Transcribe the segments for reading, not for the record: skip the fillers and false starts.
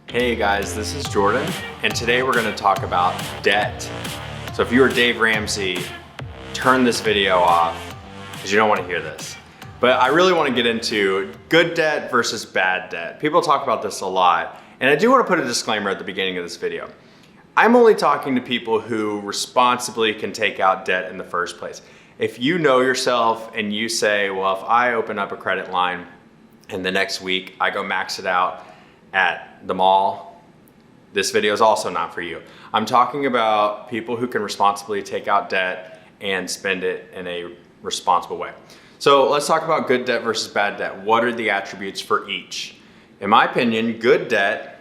Hey guys, this is Jordan, and today we're going to talk about debt. So if you are Dave Ramsey, turn this video off because you don't want to hear this. But I really want to get into good debt versus bad debt. People talk about this a lot, and I do want to put a disclaimer at the beginning of this video. I'm only talking to people who responsibly can take out debt in the first place. If you know yourself and you say, well, if I open up a credit line and the next week I go max it out at the mall, this video is also not for you. I'm talking about people who can responsibly take out debt and spend it in a responsible way. So let's talk about good debt versus bad debt. What are the attributes for each? In my opinion, good debt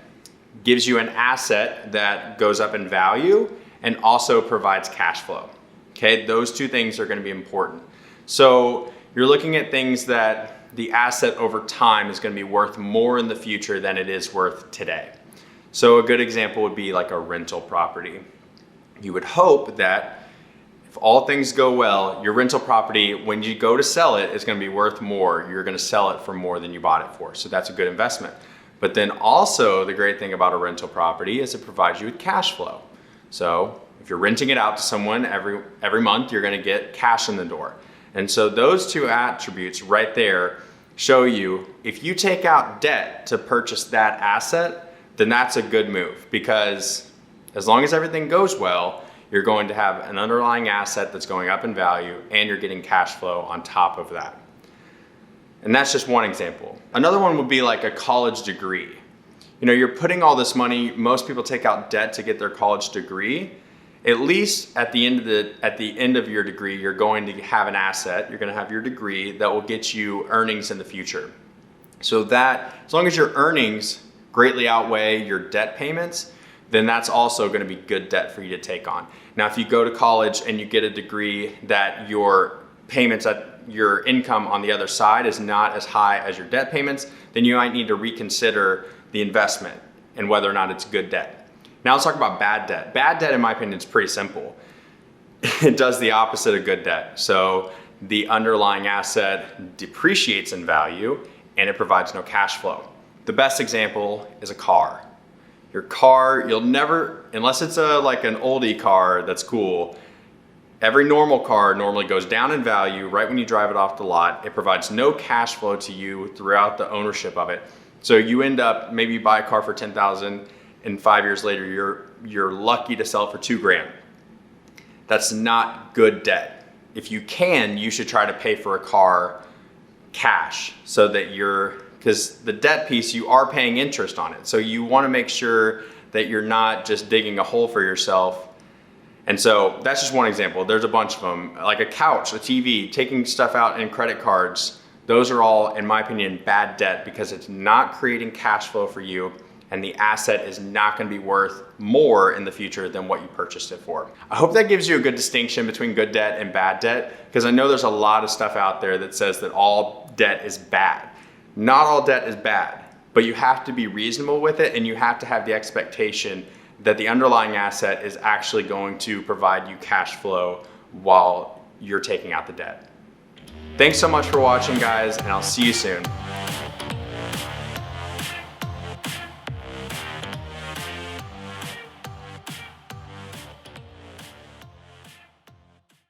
gives you an asset that goes up in value and also provides cash flow. Okay, those two things are going to be important. So you're looking at things that the asset over time is going to be worth more in the future than it is worth today. So a good example would be like a rental property. You would hope that if all things go well, your rental property, when you go to sell it, is going to be worth more. You're going to sell it for more than you bought it for. So that's a good investment. But then also the great thing about a rental property is it provides you with cash flow. So if you're renting it out to someone every month, you're going to get cash in the door. And so those two attributes right there show you if you take out debt to purchase that asset, then that's a good move, because as long as everything goes well, you're going to have an underlying asset that's going up in value and you're getting cash flow on top of that. And that's just one example. Another one would be like a college degree. You know, you're putting all this money, most people take out debt to get their college degree. At least at the end of your degree, you're going to have an asset, you're going to have your degree that will get you earnings in the future. So that, as long as your earnings greatly outweigh your debt payments, then that's also going to be good debt for you to take on. Now, if you go to college and you get a degree that your payments, your income on the other side is not as high as your debt payments, then you might need to reconsider the investment and whether or not it's good debt. Now let's talk about bad debt. Bad debt, in my opinion, is pretty simple. It does the opposite of good debt. So the underlying asset depreciates in value and it provides no cash flow. The best example is a car. Your car, you'll never, unless it's like an oldie car that's cool, every normal car normally goes down in value right when you drive it off the lot. It provides no cash flow to you throughout the ownership of it. So you end up, maybe you buy a car for $10,000, and 5 years later, you're lucky to sell it for $2,000. That's not good debt. If you can, you should try to pay for a car cash so that because the debt piece, you are paying interest on it. So you want to make sure that you're not just digging a hole for yourself. And so that's just one example. There's a bunch of them, like a couch, a TV, taking stuff out in credit cards. Those are all, in my opinion, bad debt because it's not creating cash flow for you. And the asset is not going to be worth more in the future than what you purchased it for. I hope that gives you a good distinction between good debt and bad debt, because I know there's a lot of stuff out there that says that all debt is bad. Not all debt is bad, but you have to be reasonable with it and you have to have the expectation that the underlying asset is actually going to provide you cash flow while you're taking out the debt. Thanks so much for watching, guys, and I'll see you soon.